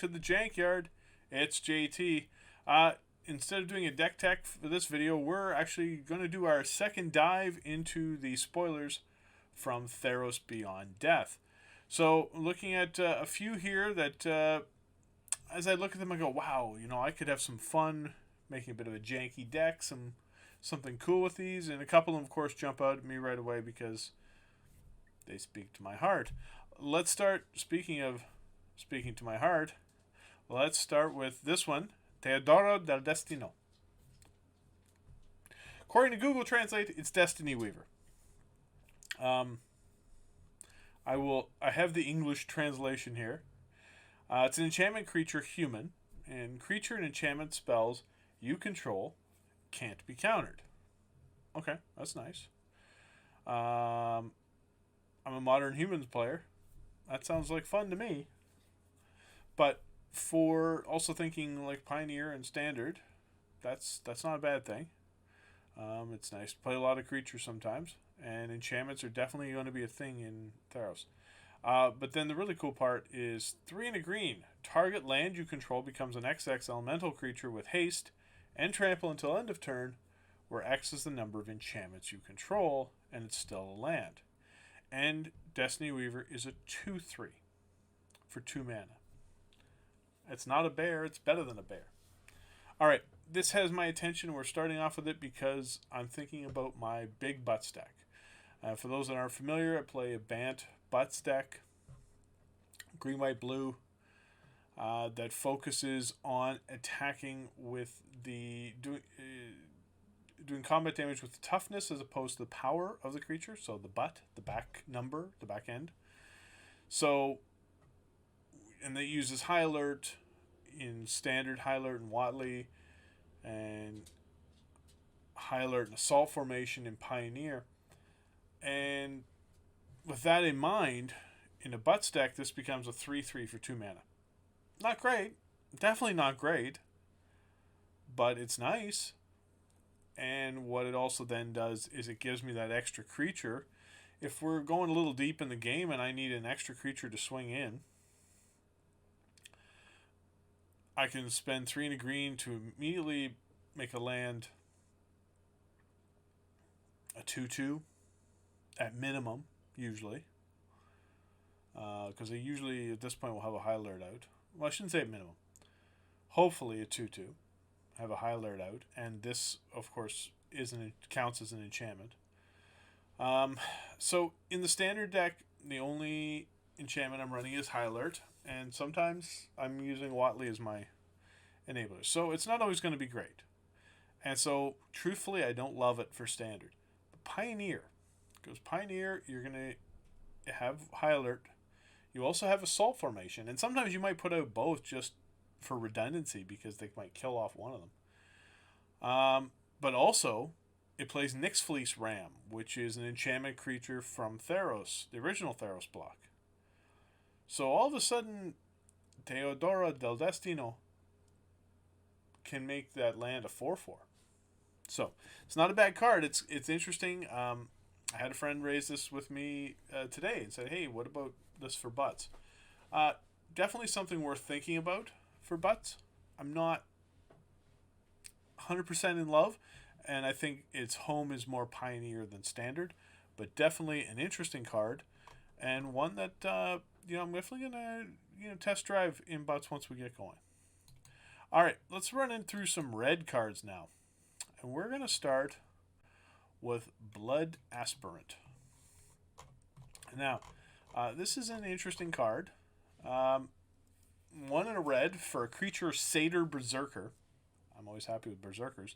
to the Jankyard. It's JT. Instead of doing a deck tech for this video, we're actually going to do our second dive into the spoilers from Theros Beyond Death. So, looking at a few here that, as I look at them, I go, wow, I could have some fun making a bit of a janky deck, something cool with these, and a couple of them, of course, jump out at me right away because they speak to my heart. Let's start, speaking to my heart, let's start with this one, Teodoro del Destino. According to Google Translate, it's Destiny Weaver. I have the English translation here. It's an enchantment creature human, and creature and enchantment spells you control can't be countered. Okay, that's nice. I'm a modern humans player. That sounds like fun to me. But for also thinking like Pioneer and Standard, that's not a bad thing. It's nice to play a lot of creatures sometimes, and enchantments are definitely going to be a thing in Theros. But then the really cool part is 3 and a green. Target land you control becomes an XX elemental creature with haste and trample until end of turn, where X is the number of enchantments you control, and it's still a land. And Destiny Weaver is a 2/3 for 2 mana. It's not a bear, it's better than a bear. Alright, this has my attention. We're starting off with it because I'm thinking about my big Butts deck. For those that aren't familiar, I play a Bant Butts deck, green, white, blue, that focuses on attacking with the doing combat damage with the toughness as opposed to the power of the creature. So the butt, the back number, the back end. So, and that uses High Alert in Standard, High Alert in Watley, and High Alert in Assault Formation in Pioneer. And with that in mind, in a Butts deck, this becomes a 3/3 for 2 mana. Not great. Definitely not great. But it's nice. And what it also then does is it gives me that extra creature. If we're going a little deep in the game and I need an extra creature to swing in, I can spend 3 and a green to immediately make a land a 2/2 at minimum, usually. Because they usually, at this point, will have a High Alert out. Well, I shouldn't say at minimum. Hopefully a 2/2. Have a High Alert out. And this, of course, counts as an enchantment. So, in the Standard deck, the only enchantment I'm running is High Alert. And sometimes I'm using Watley as my enabler. So, it's not always going to be great. And so, truthfully, I don't love it for Standard. But Pioneer. Because Pioneer, you're going to have High Alert. You also have Assault Formation. And sometimes you might put out both just for redundancy because they might kill off one of them. But also, it plays Nyx Fleece Ram, which is an enchantment creature from Theros, the original Theros block. So all of a sudden, Teodoro del Destino can make that land a 4/4. So it's not a bad card. It's interesting. I had a friend raise this with me today and said, "Hey, what about this for Butts?" Definitely something worth thinking about for Butts. I'm not 100% in love, and I think its home is more Pioneer than Standard, but definitely an interesting card, and one that I'm definitely gonna test drive in Butts once we get going. All right, let's run in through some red cards now, and we're gonna start with Blood Aspirant. Now, this is an interesting card. 1 in a red for a creature Satyr Berserker. I'm always happy with Berserkers.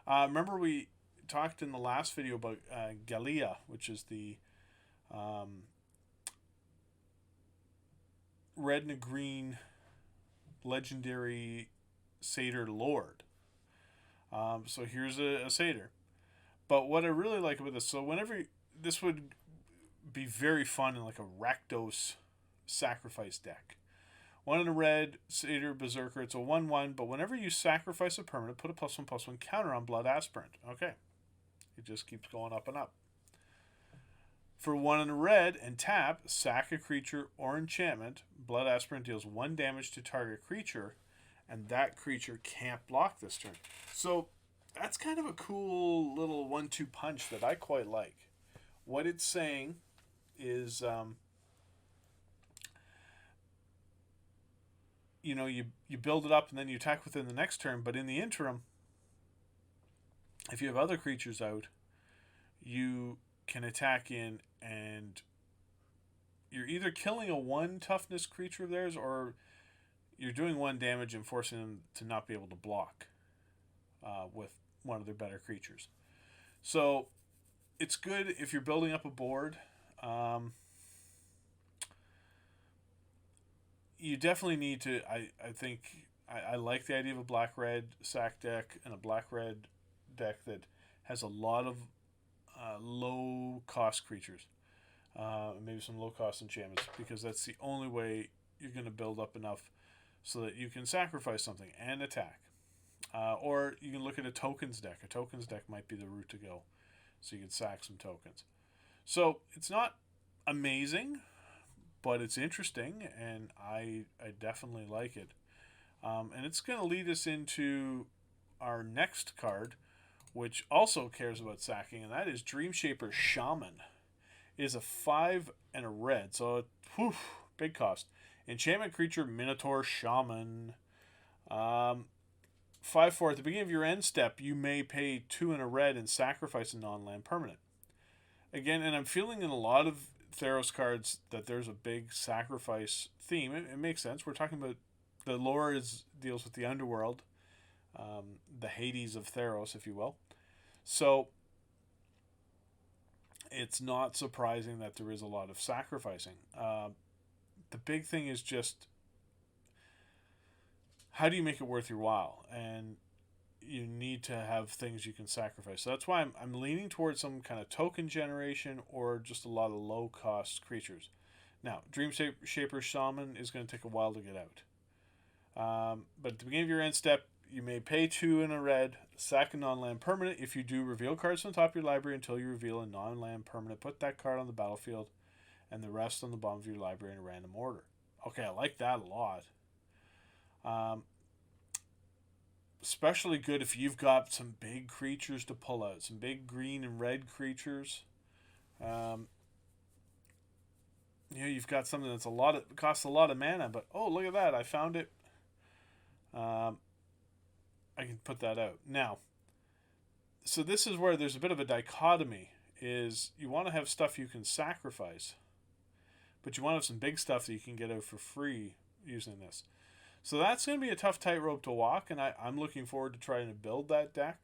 Remember we talked in the last video about Galea, which is the red and a green legendary Satyr Lord. So here's a Satyr. But what I really like about this, so this would be very fun in like a Rakdos sacrifice deck. 1 in a red, Satyr Berserker. It's a 1/1, but whenever you sacrifice a permanent, put a +1/+1 counter on Blood Aspirant. Okay. It just keeps going up and up. For 1 and a red and tap, sack a creature or enchantment. Blood Aspirant deals 1 damage to target creature, and that creature can't block this turn. So that's kind of a cool little 1-2 punch that I quite like. What it's saying is, you build it up and then you attack within the next turn, but in the interim, if you have other creatures out, you can attack in, and you're either killing a 1 toughness creature of theirs, or you're doing 1 damage and forcing them to not be able to block with one of their better creatures. So it's good if you're building up a board. You definitely need to, I think, I like the idea of a black-red sack deck and a black-red deck that has a lot of low-cost creatures. Maybe some low-cost enchantments, because that's the only way you're going to build up enough so that you can sacrifice something and attack. Or you can look at a tokens deck. A tokens deck might be the route to go, so you can sack some tokens. So it's not amazing, but it's interesting, and I definitely like it. And it's going to lead us into our next card, which also cares about sacking, and that is Dreamscape Shaman. It is a 5 and a red, so big cost. Enchantment creature, Minotaur Shaman. 5-4. At the beginning of your end step, you may pay 2 and a red and sacrifice a non-land permanent. Again, and I'm feeling in a lot of Theros cards that there's a big sacrifice theme. It makes sense. We're talking about the lore deals with the underworld, the Hades of Theros, if you will. So it's not surprising that there is a lot of sacrificing. The big thing is just, how do you make it worth your while? And you need to have things you can sacrifice. So that's why I'm leaning towards some kind of token generation or just a lot of low-cost creatures. Now, Dreamscape Shaper Shaman is going to take a while to get out. But at the beginning of your end step, you may pay 2 and a red, sack a non-land permanent. If you do, reveal cards from the top of your library until you reveal a non-land permanent. Put that card on the battlefield and the rest on the bottom of your library in a random order. Okay, I like that a lot. Especially good if you've got some big creatures to pull out. Some big green and red creatures. You've got something that's costs a lot of mana, but oh, look at that, I found it. I can put that out. Now, so this is where there's a bit of a dichotomy, is you want to have stuff you can sacrifice, but you want to have some big stuff that you can get out for free using this. So that's going to be a tough tightrope to walk, and I'm looking forward to trying to build that deck.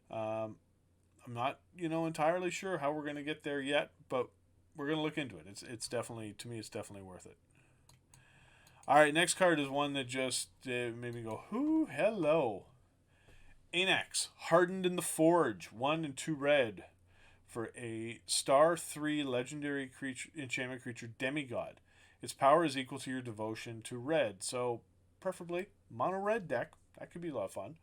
I'm not, entirely sure how we're going to get there yet, but we're going to look into it. It's definitely, to me, it's definitely worth it. All right, next card is one that just made me go, "Whoo, hello." Anax, Hardened in the Forge, 1 and 2 red, for a star 3 legendary creature, enchantment creature, demigod. Its power is equal to your devotion to red, so preferably mono red deck. That could be a lot of fun.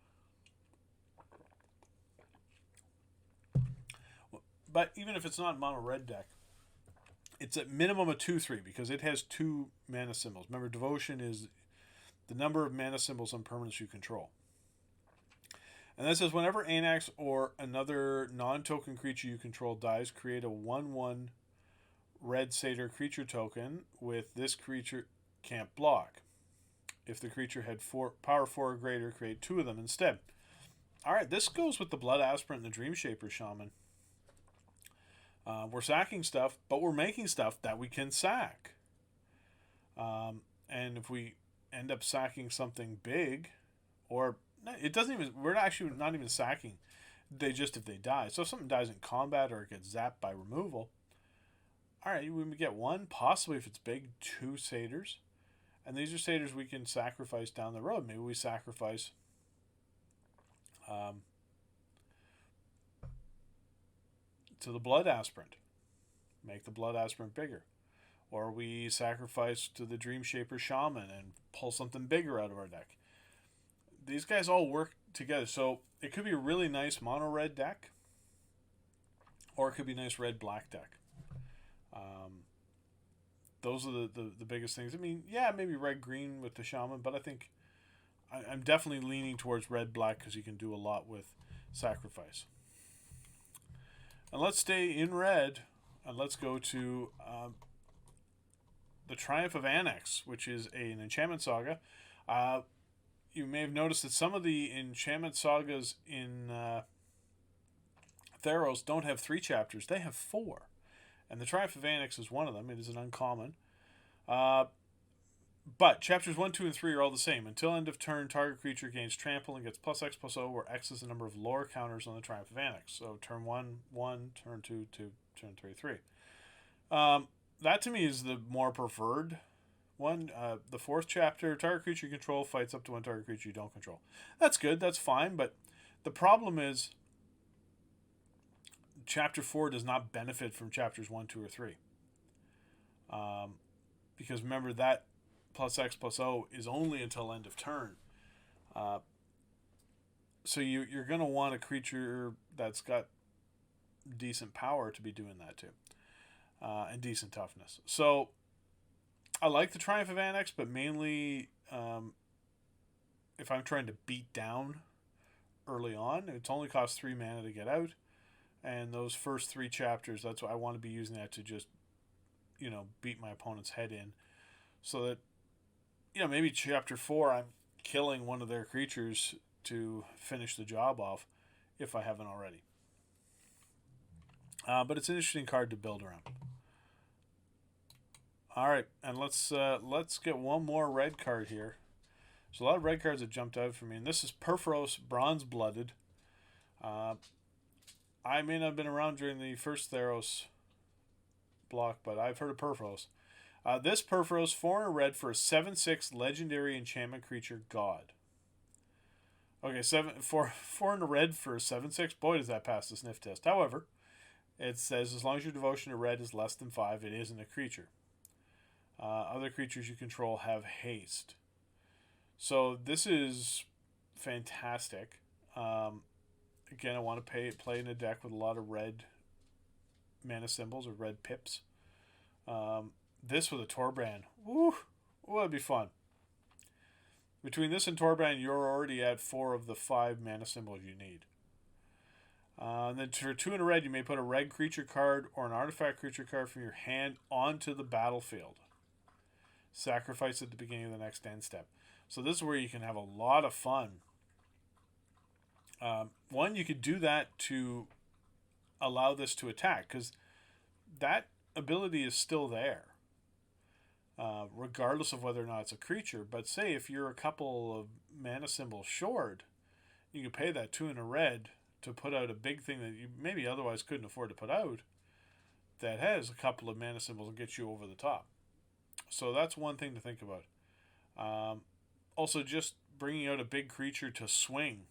But even if it's not mono red deck, it's at minimum a 2/3 because it has 2 mana symbols. Remember, devotion is the number of mana symbols on permanents you control. And that says whenever Anax or another non-token creature you control dies, create a 1/1 red satyr creature token with this creature can't block. If the creature had power 4 or greater, create 2 of them instead. Alright, this goes with the Blood Aspirant and the Dreamscape Shaman. We're sacking stuff, but we're making stuff that we can sack. And if we end up sacking something big, or it doesn't even, we're actually not even sacking. If they die. So if something dies in combat or it gets zapped by removal, alright, we get 1, possibly if it's big, 2 satyrs. And these are satyrs we can sacrifice down the road. Maybe we sacrifice to the Blood Aspirant. Make the Blood Aspirant bigger. Or we sacrifice to the Dreamscape Shaman and pull something bigger out of our deck. These guys all work together. So it could be a really nice mono red deck. Or it could be a nice red-black deck. Those are the biggest things. I mean, yeah, maybe red-green with the shaman, but I think I'm definitely leaning towards red-black because you can do a lot with sacrifice. And let's stay in red, and let's go to the Triumph of Anax, which is an enchantment saga. You may have noticed that some of the enchantment sagas in Theros don't have 3 chapters; they have 4. And the Triumph of Anax is one of them. It is an uncommon. But chapters 1, 2, and 3 are all the same. Until end of turn, target creature gains trample and gets +X/+0, where X is the number of lore counters on the Triumph of Anax. So turn 1, 1, turn 2, 2, turn 3, 3. That to me is the more preferred one. The 4th chapter, target creature you control fights up to 1 target creature you don't control. That's good, that's fine, but the problem is Chapter 4 does not benefit from Chapters 1, 2, or 3. Because remember, that +X/+0 is only until end of turn. So you're going to want a creature that's got decent power to be doing that too. And decent toughness. So I like the Triumph of Anax, but mainly if I'm trying to beat down early on, it's only costs 3 mana to get out. And those first 3 chapters, that's why I want to be using that to just, beat my opponent's head in. So that, maybe chapter 4, I'm killing one of their creatures to finish the job off, if I haven't already. But it's an interesting card to build around. All right, and let's get one more red card here. There's a lot of red cards that jumped out for me, and this is Purphoros, Bronze-Blooded. I may not have been around during the first Theros block, but I've heard of Purphoros. This Purphoros, 4 and a red for a 7/6 legendary enchantment creature god. Okay, 4 and a red for a 7/6. Boy, does that pass the sniff test. However, it says as long as your devotion to red is less than 5, it isn't a creature. Other creatures you control have haste. So this is fantastic. Again, I want to play in a deck with a lot of red mana symbols or red pips. This with a Torbrand. Woo! That'd be fun. Between this and Torbrand, you're already at 4 of the 5 mana symbols you need. And then for 2 and a red, you may put a red creature card or an artifact creature card from your hand onto the battlefield. Sacrifice at the beginning of the next end step. So this is where you can have a lot of fun. One, you could do that to allow this to attack, because that ability is still there, regardless of whether or not it's a creature. But say if you're a couple of mana symbols short, you can pay that 2 and a red to put out a big thing that you maybe otherwise couldn't afford to put out, that has a couple of mana symbols and gets you over the top. So that's one thing to think about. Also, just bringing out a big creature to swing.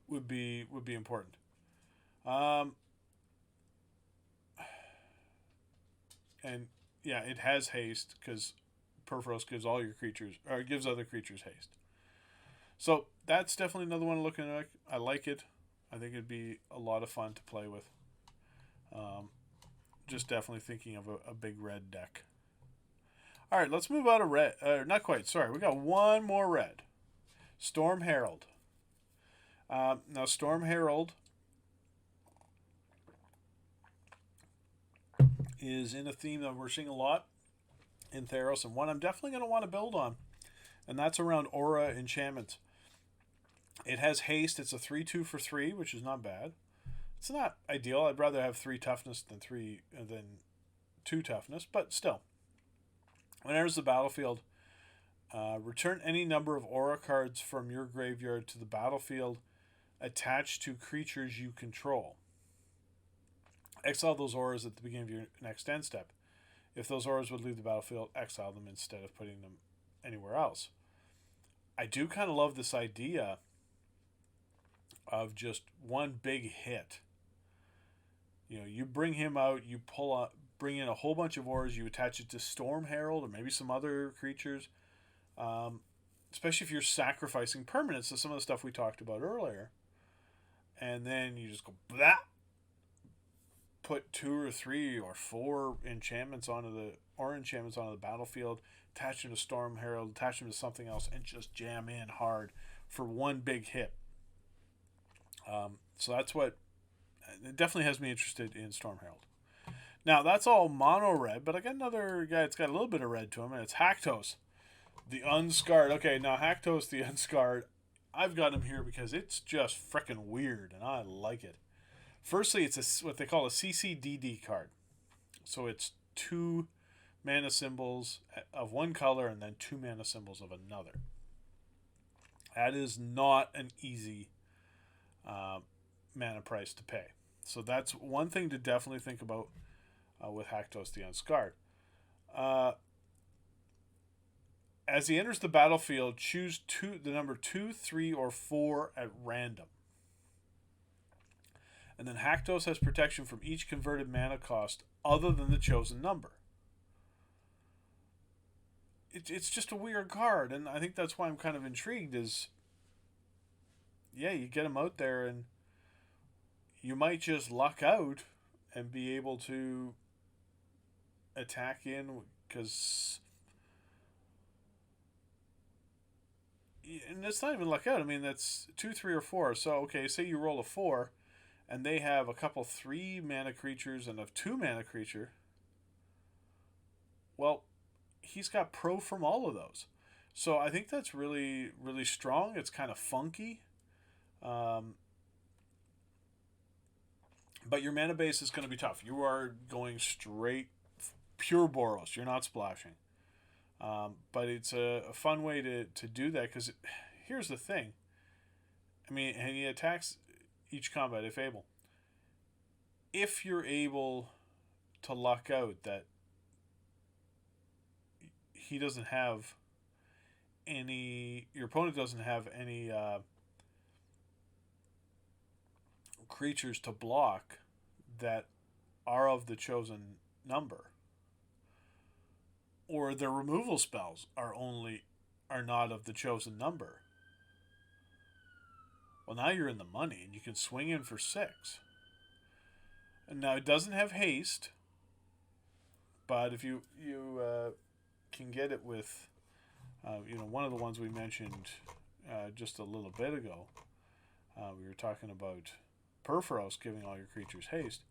Would be important. And yeah, it has haste because Purphoros gives all your creatures, or gives other creatures haste. So that's definitely another one looking at. I like it. I think it'd be a lot of fun to play with. Just definitely thinking of a big red deck. All right, let's move out of red. Not quite. Sorry, we got one more red. Storm Herald. Now, Storm Herald is in a theme that we're seeing a lot in Theros, and one I'm definitely going to want to build on, and that's around Aura enchantments. It has haste. It's a 3/2 for 3, which is not bad. It's not ideal. I'd rather have 3 toughness than 2 toughness, but still. When it enters the battlefield, return any number of Aura cards from your graveyard to the battlefield attached to creatures you control. Exile those auras at the beginning of your next end step. If those auras would leave the battlefield, exile them instead of putting them anywhere else. I do kind of love this idea of just one big hit. You bring him out, you bring in a whole bunch of auras, you attach it to Storm Herald or maybe some other creatures, especially if you're sacrificing permanents to some of the stuff we talked about earlier. and then you just go blah. Put 2 or 3 or 4 enchantments onto the battlefield, attach them to Storm Herald, attach them to something else, and just jam in hard for one big hit. So that's what it definitely has me interested in Storm Herald. Now that's all mono red, but I got another guy that's got a little bit of red to him, and it's Hacktous, the Unscarred. Okay, now Hacktous the Unscarred, I've got him here because it's just freaking weird, and I like it. Firstly, it's what they call a CCDD card. So it's 2 mana symbols of one color and then 2 mana symbols of another. That is not an easy mana price to pay. So that's one thing to definitely think about with Hacktous the Unscarred. As he enters the battlefield, choose the number 2, 3, or 4 at random. And then Hacktous has protection from each converted mana cost other than the chosen number. It's just a weird card, and I think that's why I'm kind of intrigued is, yeah, you get him out there, and you might just luck out and be able to attack in, because... And it's not even luck out. I mean, that's 2, 3, or 4. So, okay, say you roll a 4... and they have a couple 3 mana creatures and a 2 mana creature, well, he's got pro from all of those. So I think that's really, really strong. It's kind of funky. But your mana base is going to be tough. You are going straight pure Boros. You're not splashing. But it's a fun way to do that, because here's the thing. I mean, and he attacks each combat if able. If you're able to luck out that he doesn't have any, your opponent doesn't have any creatures to block that are of the chosen number, or their removal spells are not of the chosen number, well, now you're in the money, and you can swing in for 6. And now it doesn't have haste, but if you can get it with, one of the ones we mentioned just a little bit ago, we were talking about Purphoros giving all your creatures haste,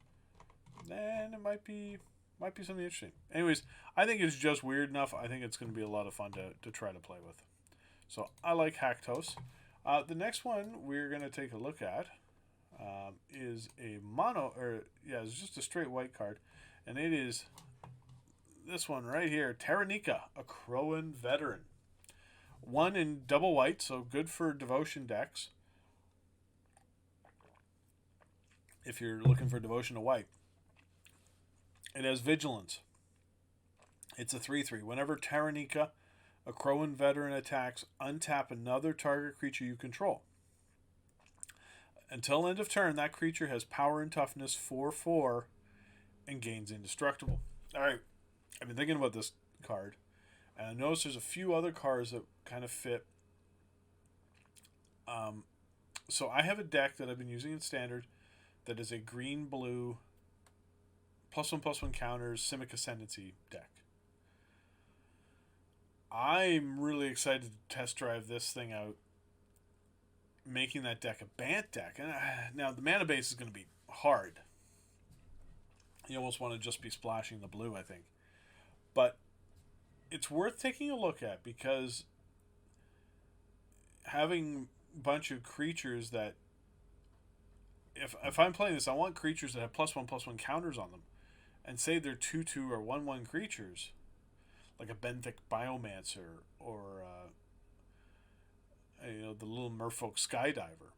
then it might be something interesting. Anyways, I think it's just weird enough. I think it's going to be a lot of fun to try to play with. So I like Hacktous. The next one we're going to take a look at is it's just a straight white card, and it is this one right here, Taryn Iike, a Crowan veteran. 1 in double white, so good for devotion decks. If you're looking for devotion to white. It has vigilance. It's a 3/3. Whenever Taryn Iike, a Crowan veteran, attacks, untap another target creature you control. Until end of turn, that creature has power and toughness 4/4 and gains indestructible. Alright, I've been thinking about this card, and I noticed there's a few other cards that kind of fit. So I have a deck that I've been using in Standard that is a green-blue +1/+1 counters Simic Ascendancy deck. I'm really excited to test drive this thing out, making that deck a Bant deck. And now the mana base is going to be hard. You almost want to just be splashing the blue, I think. But it's worth taking a look at, because having a bunch of creatures that, if I'm playing this, I want creatures that have +1/+1 counters on them. And say they're 2/2 or 1/1 creatures, like a Benthic Biomancer or the little Merfolk Skydiver.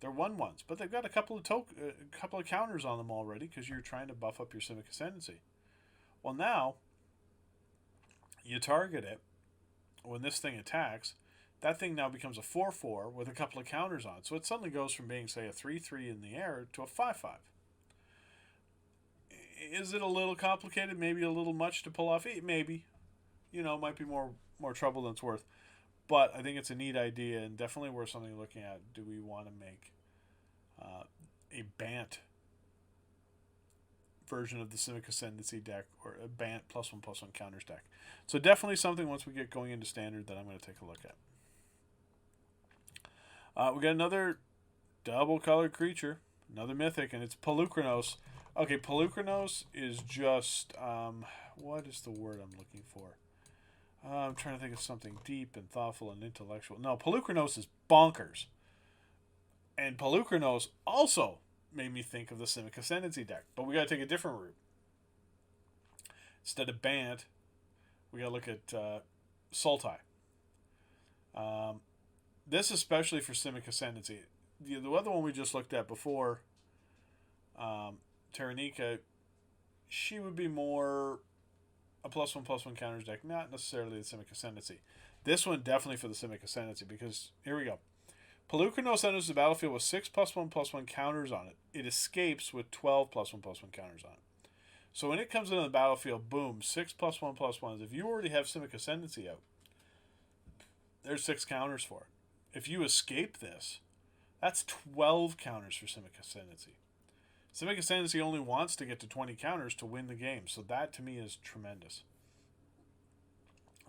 They're 1/1s, but they've got a couple of counters on them already, because you're trying to buff up your Simic Ascendancy. Well, now you target it when this thing attacks. That thing now becomes a 4/4 with a couple of counters on it. So it suddenly goes from being, say, a 3/3 in the air to a 5/5. Is it a little complicated? Maybe a little much to pull off? Maybe. Might be more trouble than it's worth. But I think it's a neat idea, and definitely worth something looking at. Do we want to make a Bant version of the Simic Ascendancy deck, or a Bant +1/+1 counters deck. So definitely something once we get going into Standard that I'm going to take a look at. We got another double colored creature, another mythic, and it's Polukranos. Okay, Polukranos is just, what is the word I'm looking for? I'm trying to think of something deep and thoughtful and intellectual. No, Polukranos is bonkers. And Polukranos also made me think of the Simic Ascendancy deck. But we got to take a different route. Instead of Bant, we got to look at Sultai. This especially for Simic Ascendancy. The other one we just looked at before, Taryn Iike, she would be more a +1/+1 counters deck, not necessarily the Simic Ascendancy. This one definitely for the Simic Ascendancy, because here we go. Polukranos enters the battlefield with 6 +1/+1 counters on it. It escapes with 12 +1/+1 counters on it. So when it comes into the battlefield, boom, 6 +1/+1s. If you already have Simic Ascendancy out, there's 6 counters for it. If you escape this, that's 12 counters for Simic Ascendancy. Simic Ascendancy only wants to get to 20 counters to win the game, so that to me is tremendous.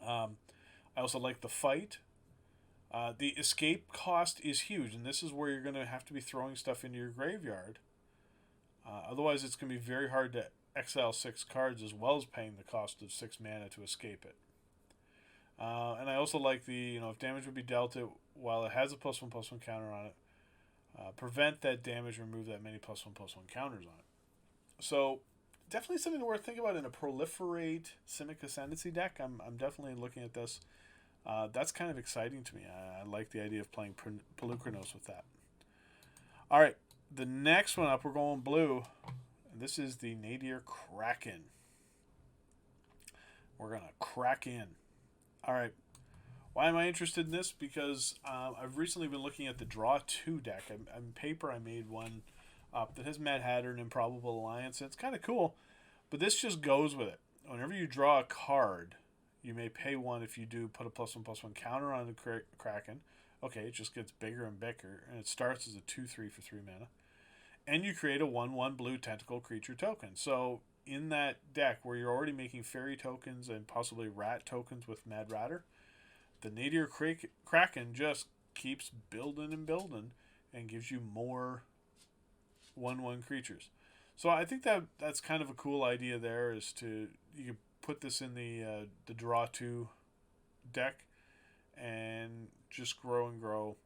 I also like the fight. The escape cost is huge, and this is where you're going to have to be throwing stuff into your graveyard. Otherwise, it's going to be very hard to exile 6 cards as well as paying the cost of 6 mana to escape it. And I also like the, if damage would be dealt it while it has a +1/+1 counter on it, prevent that damage, remove that many +1/+1 counters on it. So definitely something worth thinking about in a proliferate Simic Ascendancy deck. I'm definitely looking at this. That's kind of exciting to me. I like the idea of playing Polukranos with that. All right, the next one up, we're going blue. And this is the Nadir Kraken. We're going to crack in. All right. Why am I interested in this? Because I've recently been looking at the Draw 2 deck. On paper, I made one up that has Mad Hatter and Improbable Alliance, and it's kind of cool. But this just goes with it. Whenever you draw a card, you may pay 1 if you do put a +1/+1 counter on the Kraken. Okay, it just gets bigger and bigger, and it starts as a 2/3 for 3 mana. And you create a 1/1 blue tentacle creature token. So in that deck, where you're already making fairy tokens and possibly rat tokens with Mad Ratter, the Nadir Kraken just keeps building and building and gives you more 1/1 creatures. So I think that's kind of a cool idea there, is you can put this in the Draw 2 deck and just grow and grow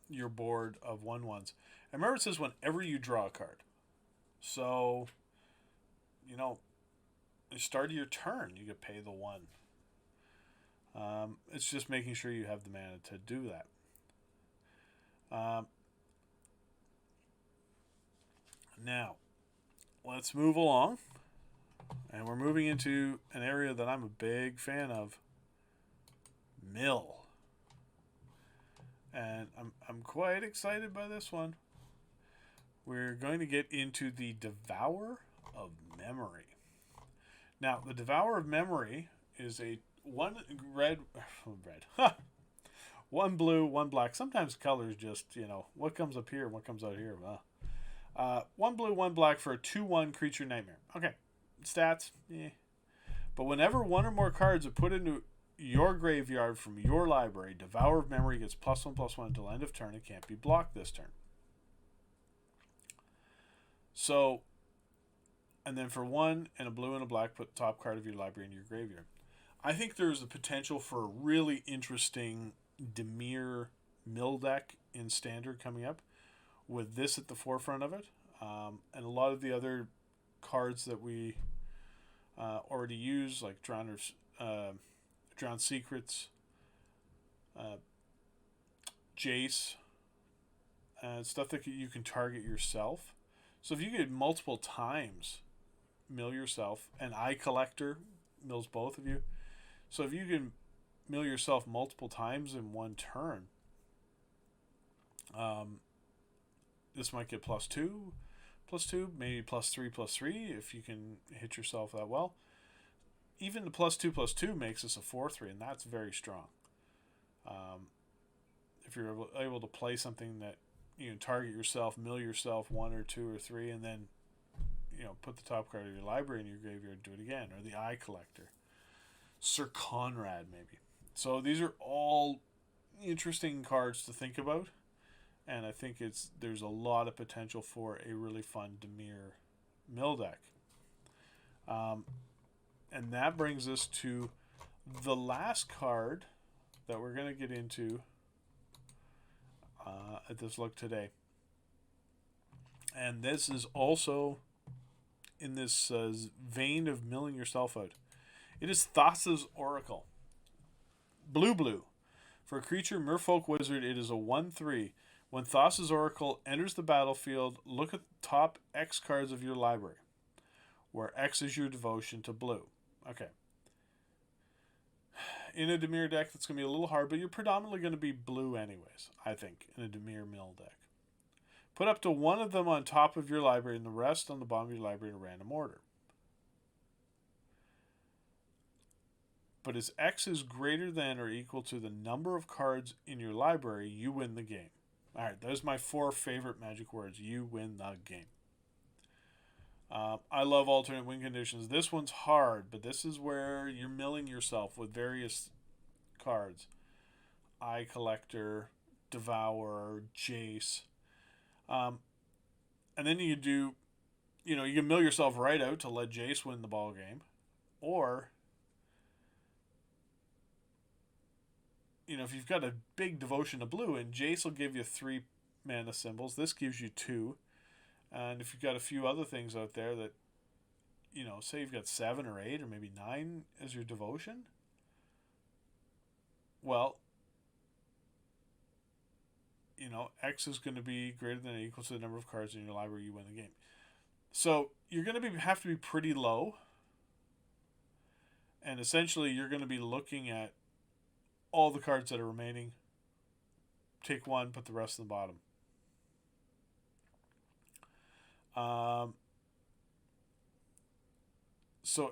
your board of 1/1s. And remember, it says whenever you draw a card. So, the start of your turn, you could pay the 1. It's just making sure you have the mana to do that. Now, let's move along. And we're moving into an area that I'm a big fan of. Mill. And I'm quite excited by this one. We're going to get into the Devour of Memory. Now, the Devour of Memory is a 1 blue, 1 black. Sometimes colors just, what comes up here and what comes out here. 1 blue, 1 black for a 2/1 creature nightmare. Okay, stats, But whenever 1 or more cards are put into your graveyard from your library, Devour of Memory gets +1/+1 until end of turn. It can't be blocked this turn. So, and then for 1 and a blue and a black, put the top card of your library in your graveyard. I think there's the potential for a really interesting Damir Mill deck in Standard coming up, with this at the forefront of it. And a lot of the other cards that we already use, like Drowned Secrets, Jace, stuff that you can target yourself. So if you could multiple times mill yourself, and Eye Collector mills both of you. So if you can mill yourself multiple times in one turn, this might get +2, maybe +3 if you can hit yourself that well. Even the +2 makes us a 4/3, and that's very strong. if you're able to play something that you know target yourself, mill yourself 1 or 2 or 3, and then you know put the top card of your library in your graveyard, do it again, or the Eye Collector, Sir Conrad maybe. So these are all interesting cards to think about, and I think there's a lot of potential for a really fun Damir Mill deck. And that brings us to the last card that we're going to get into at this look today. And this is also in this vein of milling yourself out. It is Thassa's Oracle. Blue. For a creature, Merfolk Wizard, it is a 1/3. When Thassa's Oracle enters the battlefield, look at the top X cards of your library, where X is your devotion to blue. Okay. In a Damir deck, that's going to be a little hard, but you're predominantly going to be blue anyways, I think, in a Damir Mill deck. Put up to one of them on top of your library and the rest on the bottom of your library in a random order. But as X is greater than or equal to the number of cards in your library, you win the game. Alright, those are my 4 favorite magic words. You win the game. I love alternate win conditions. This one's hard, but this is where you're milling yourself with various cards. Eye Collector, Devourer, Jace. And then you do, you know, you can mill yourself right out to let Jace win the ball game. Or, you know, if you've got a big devotion to blue, and Jace will give you 3 mana symbols, this gives you 2. And if you've got a few other things out there that, you know, say you've got 7 or 8 or maybe 9 as your devotion, well, you know, X is going to be greater than or equal to the number of cards in your library, you win the game. So you're going to have to be pretty low. And essentially you're going to be looking at all the cards that are remaining. Take one, put the rest on the bottom. So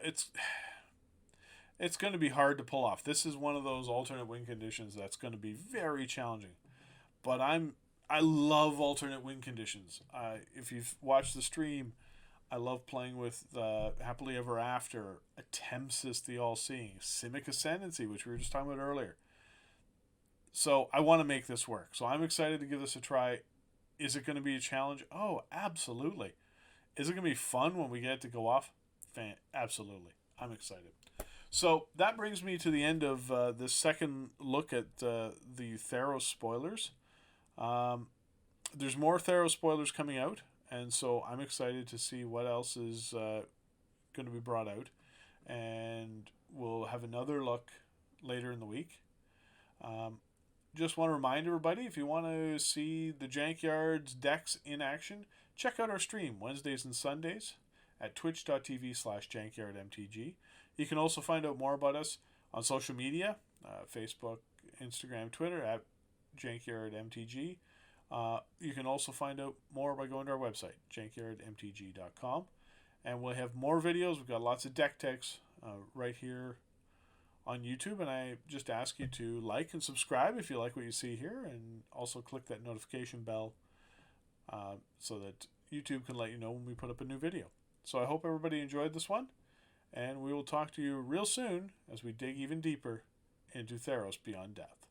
it's going to be hard to pull off. This is one of those alternate win conditions that's going to be very challenging. But I love alternate win conditions. If you've watched the stream, I love playing with Happily Ever After, Attempsis the All-Seeing, Simic Ascendancy, which we were just talking about earlier. So I want to make this work. So I'm excited to give this a try. Is it going to be a challenge? Oh, absolutely. Is it going to be fun when we get to go off? Absolutely. I'm excited. So that brings me to the end of this second look at the Theros spoilers. There's more Theros spoilers coming out, and so I'm excited to see what else is going to be brought out. And we'll have another look later in the week. Just want to remind everybody, if you want to see the Jankyard's decks in action, check out our stream Wednesdays and Sundays at twitch.tv/JankyardMTG. You can also find out more about us on social media, Facebook, Instagram, Twitter, at JankyardMTG. You can also find out more by going to our website, jankyardmtg.com. And we'll have more videos. We've got lots of deck techs right here on YouTube, and I just ask you to like and subscribe if you like what you see here, and also click that notification bell so that YouTube can let you know when we put up a new video. So I hope everybody enjoyed this one, and we will talk to you real soon as we dig even deeper into Theros Beyond Death.